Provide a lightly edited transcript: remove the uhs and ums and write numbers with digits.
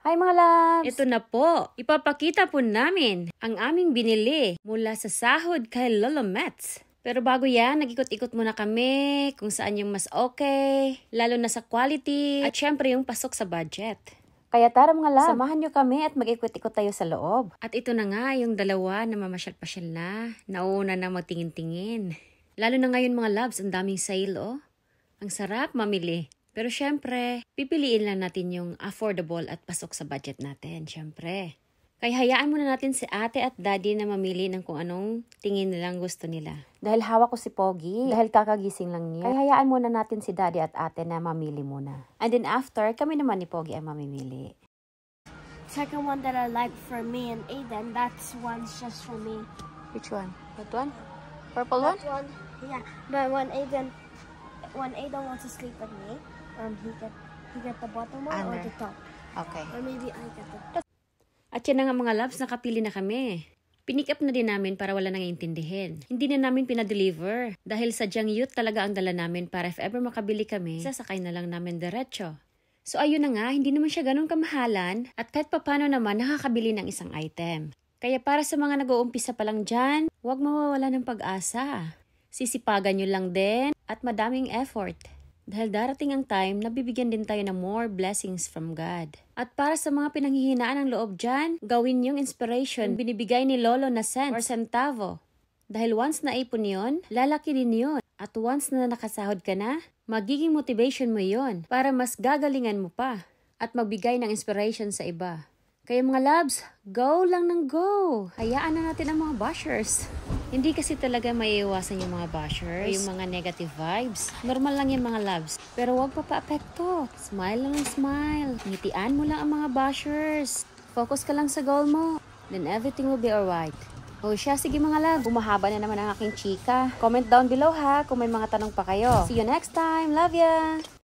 Hi mga loves! Ito na po, ipapakita po namin ang aming binili mula sa sahod kay Lolo Mets. Pero bago yan, nag-ikot-ikot muna kami kung saan yung mas okay, lalo na sa quality, at syempre yung pasok sa budget. Kaya tara mga loves, samahan nyo kami at mag-ikot-ikot tayo sa loob. At ito na nga yung dalawa na mamasyal-pasyal na, nauna na magtingin-tingin. Lalo na ngayon mga loves, ang daming sale oh. Ang sarap mamili. Pero syempre, pipiliin lang natin yung affordable at pasok sa budget natin, syempre. Kaya hayaan muna natin si ate at daddy na mamili ng kung anong tingin nilang gusto nila. Dahil hawak ko si Pogi, dahil kakagising lang niya. Kaya hayaan muna natin si daddy at ate na mamili muna. And then after, kami naman ni Pogi ang mamimili. Second one that I like for me and Aiden, that's one's just for me. Which one? That one? Purple one? That one, yeah. But when Aiden wants to sleep with me, he get the bottom one or the top. Okay. Or maybe I get the... At yan na nga mga loves, nakapili na kami. Pinick up na din namin para wala nang intindihin. Hindi na namin pinadeliver dahil sadyang youth talaga ang dala namin para if ever makabili kami, sasakay na lang namin diretso. So ayun na nga, hindi naman siya ganun kamahalan at kahit papano naman nakakabili ng isang item. Kaya para sa mga nag-uumpisa pa lang dyan, huwag mawawala ng pag-asa. Sisipagan nyo lang din at madaming effort. Dahil darating ang time na bibigyan din tayo ng more blessings from God. At para sa mga pinanghihinaan ng loob dyan, gawin yung inspiration binibigay ni Lolo na cent or centavo. Dahil once na ipon yun, lalaki din yun. At once na nakasahod ka na, magiging motivation mo yun para mas gagalingan mo pa at magbigay ng inspiration sa iba. Kaya mga loves, go lang ng go! Hayaan na natin ang mga bashers. Hindi kasi talaga maiiwasan yung mga bashers, yung mga negative vibes. Normal lang yung mga loves. Pero huwag pa-apekto. Smile lang ng smile. Ngitian mo lang ang mga bashers. Focus ka lang sa goal mo. Then everything will be alright. O siya, sige mga loves. Bumahaba na naman ang aking chika. Comment down below ha kung may mga tanong pa kayo. See you next time. Love ya!